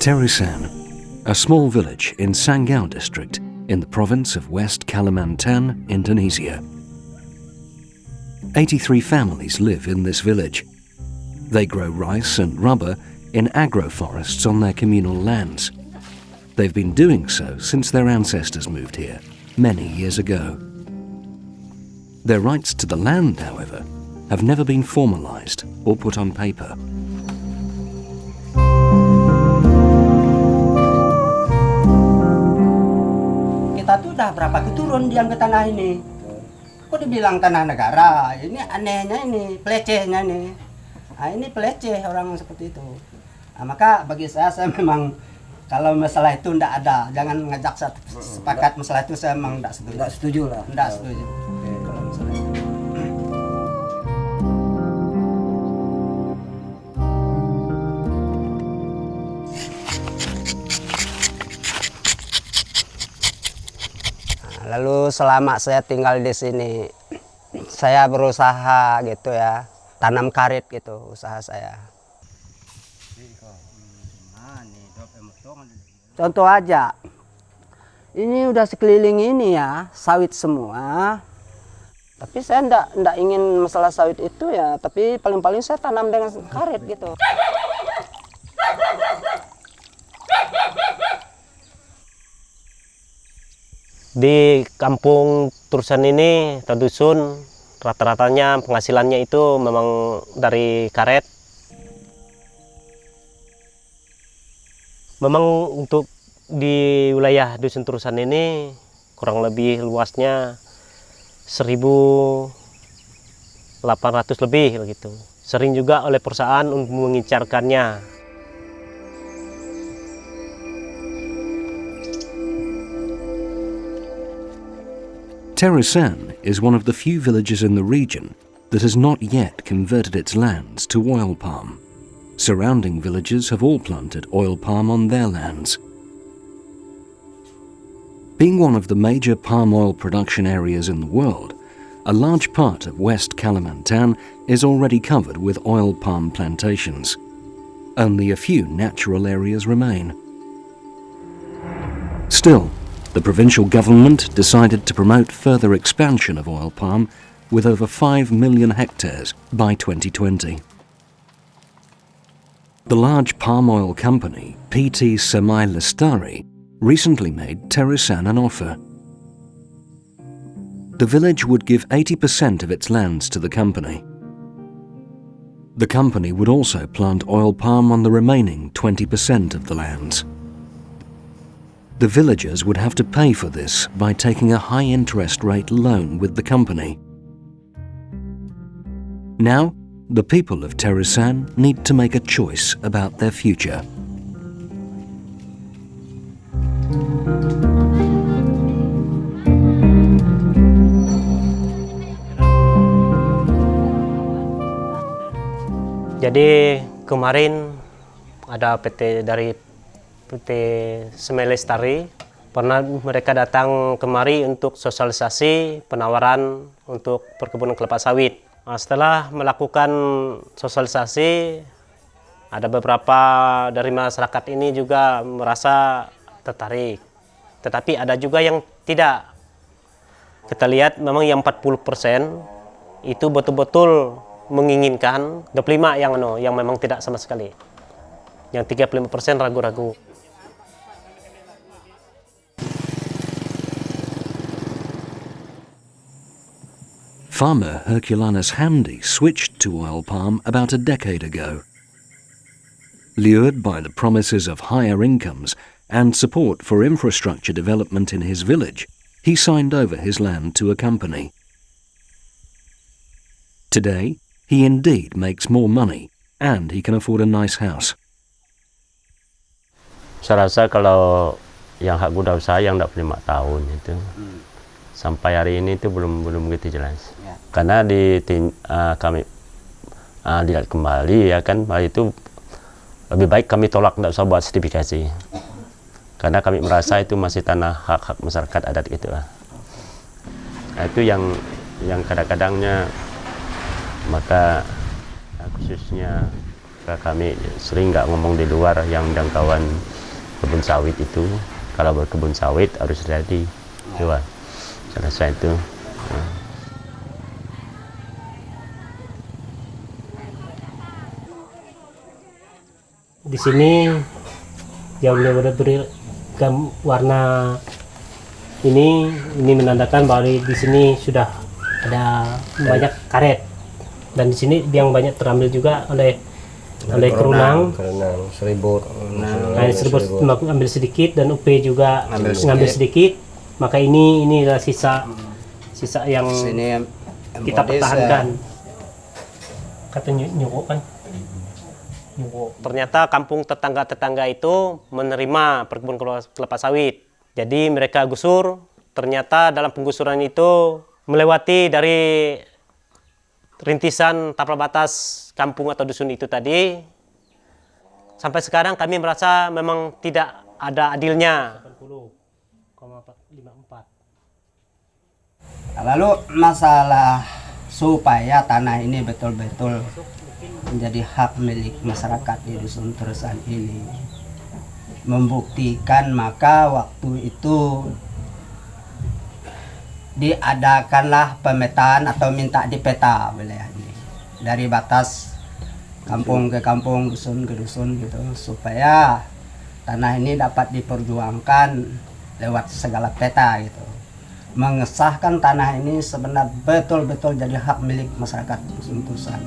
Terusan, a small village in Sanggau district in the province of West Kalimantan, Indonesia. 83 families live in this village. They grow rice and rubber in agroforests on their communal lands. They've been doing so since their ancestors moved here many years ago. Their rights to the land, however, have never been formalized or put on paper. Kita tuh udah berapa keturun diam ke tanah ini. Kok dibilang tanah negara? Ini anehnya ini, pelecehnya nih. Nah, ini peleceh orang seperti itu. Nah, maka bagi saya memang kalau masalah itu ndak ada, jangan ngajak sepakat masalah itu, saya memang ndak setuju. Nggak setuju lah. Ndak setuju. Oke, kalau masalah itu. Lalu selama saya tinggal di sini, saya berusaha gitu ya, tanam karet gitu usaha saya. Contoh aja, ini udah sekeliling ini ya, sawit semua. Tapi saya ndak ingin masalah sawit itu ya, tapi paling-paling saya tanam dengan karet gitu. Di kampung Terusan ini, atau dusun, rata-ratanya penghasilannya itu memang dari karet. Memang untuk di wilayah dusun Terusan ini kurang lebih luasnya 1.800 lebih begitu. Sering juga oleh perusahaan untuk mengincarkannya. Terusan is one of the few villages in the region that has not yet converted its lands to oil palm. Surrounding villages have all planted oil palm on their lands. Being one of the major palm oil production areas in the world, a large part of West Kalimantan is already covered with oil palm plantations. Only a few natural areas remain. Still, the provincial government decided to promote further expansion of oil palm with over 5 million hectares by 2020. The large palm oil company, PT Semai Lestari, recently made Terusan an offer. The village would give 80% of its lands to the company. The company would also plant oil palm on the remaining 20% of the lands. The villagers would have to pay for this by taking a high interest rate loan with the company. Now, the people of Terusan need to make a choice about their future. Jadi kemarin ada PT Semai Lestari, pernah mereka datang kemari untuk sosialisasi penawaran untuk perkebunan kelapa sawit. Nah, setelah melakukan sosialisasi, ada beberapa dari masyarakat ini juga merasa tertarik. Tetapi ada juga yang tidak. Kita lihat memang yang 40% itu betul-betul menginginkan, 25 yang memang tidak sama sekali. Yang 35% ragu-ragu. Farmer Herculanus Handi switched to oil palm about a decade ago. Lured by the promises of higher incomes and support for infrastructure development in his village, he signed over his land to a company. Today, he indeed makes more money and he can afford a nice house. Saya rasa kalau yang hak guna usaha yang 25 tahun itu sampai hari ini itu belum begitu jelas. Ya. Karena kami dilihat kembali ya kan, itu lebih baik kami tolak, tidak usah buat sertifikasi. Karena kami merasa itu masih tanah hak-hak masyarakat adat gitu lah. Nah, itu yang kadang-kadangnya maka khususnya kami sering nggak ngomong di luar yang jangkauan kebun sawit itu. Kalau berkebun sawit harus jadi jual. Selesai itu. Di sini yang benar-benar warna ini menandakan bahwa di sini sudah ada banyak karet, dan di sini yang banyak terambil juga oleh kerunang seribut. Nah, seribut ambil sedikit dan UP juga ngambil sedikit. Maka ini adalah sisa yang Sini kita pertahankan. Kata nyuwok kan. Ternyata kampung tetangga-tetangga itu menerima perkebunan kelapa sawit. Jadi mereka gusur. Ternyata dalam penggusuran itu melewati dari rintisan tapal batas kampung atau dusun itu tadi. Sampai sekarang kami merasa memang tidak ada adilnya. 80,54. Lalu masalah supaya tanah ini betul-betul menjadi hak milik masyarakat di dusun Terusan ini, membuktikan maka waktu itu diadakanlah pemetaan atau minta dipeta wilayah ini dari batas kampung ke kampung, dusun ke dusun gitu, supaya tanah ini dapat diperjuangkan lewat segala peta gitu, mengesahkan tanah ini sebenarnya betul-betul jadi hak milik masyarakat dusun Terusan.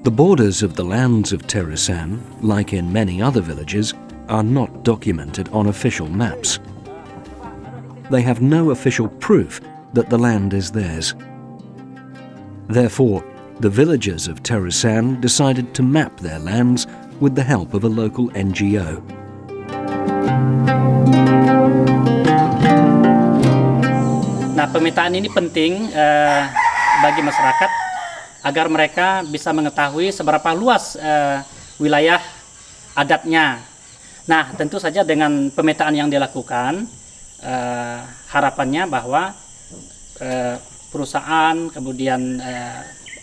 The borders of the lands of Terusan, like in many other villages, are not documented on official maps. They have no official proof that the land is theirs. Therefore, the villagers of Terusan decided to map their lands with the help of a local NGO. Nah, pemetaan ini penting bagi masyarakat agar mereka bisa mengetahui seberapa luas wilayah adatnya. Nah, tentu saja dengan pemetaan yang dilakukan, harapannya bahwa perusahaan kemudian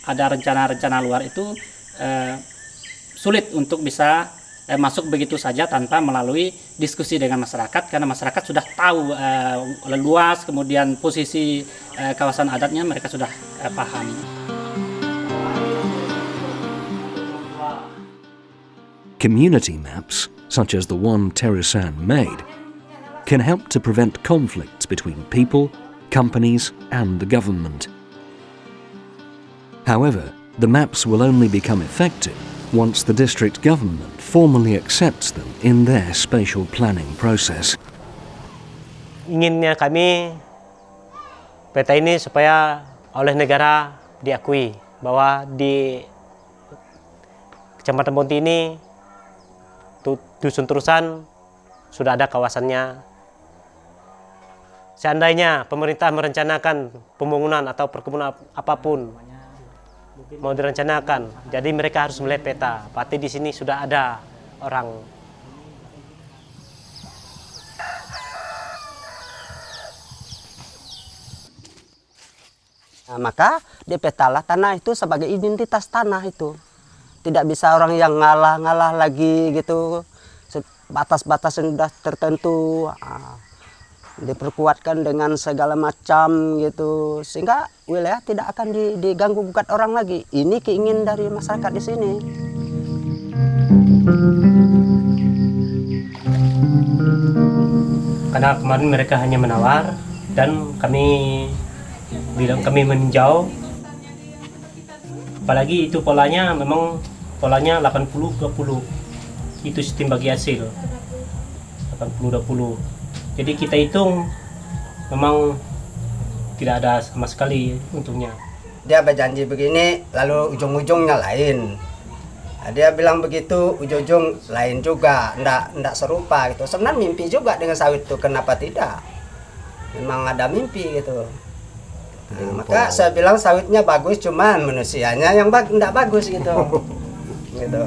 ada rencana-rencana luar itu sulit untuk bisa masuk begitu saja tanpa melalui diskusi dengan masyarakat, karena masyarakat sudah tahu luas, kemudian posisi kawasan adatnya mereka sudah paham. Community maps, such as the one Terusan made, can help to prevent conflicts between people, companies and the government. However, the maps will only become effective once the district government formally accepts them in their spatial planning process. Inginnya kami peta ini supaya oleh negara diakui bahwa di Kecamatan Bonti ini dusun Terusan sudah ada kawasannya. Seandainya pemerintah merencanakan pembangunan atau perkebunan apapun mau direncanakan, jadi mereka harus melihat peta. Berarti di sini sudah ada orang. Nah, maka dipetalah tanah itu sebagai identitas tanah itu. Tidak bisa orang yang ngalah-ngalah lagi gitu, batas-batas yang sudah tertentu, diperkuatkan dengan segala macam gitu, sehingga wilayah tidak akan diganggu gugat orang lagi. Ini keinginan dari masyarakat di sini. Karena kemarin mereka hanya menawar dan kami bilang kami meninjau. Apalagi itu polanya memang polanya 80-20. Itu sistem bagi hasil. 80-20. Jadi kita hitung memang tidak ada sama sekali untungnya. Dia berjanji begini, lalu ujung-ujungnya lain. Nah, dia bilang begitu, ujung-ujung lain juga, ndak serupa gitu. Sebenarnya mimpi juga dengan sawit itu, kenapa tidak? Memang ada mimpi gitu. Maka saya bilang sawitnya bagus, cuman manusianya yang nggak bagus gitu. Gitu.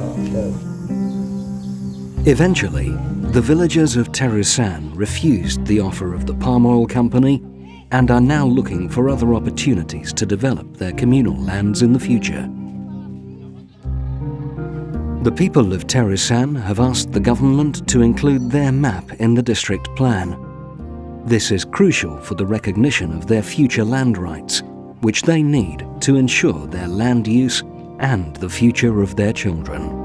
Eventually, the villagers of Terusan refused the offer of the palm oil company and are now looking for other opportunities to develop their communal lands in the future. The people of Terusan have asked the government to include their map in the district plan. This is crucial for the recognition of their future land rights, which they need to ensure their land use and the future of their children.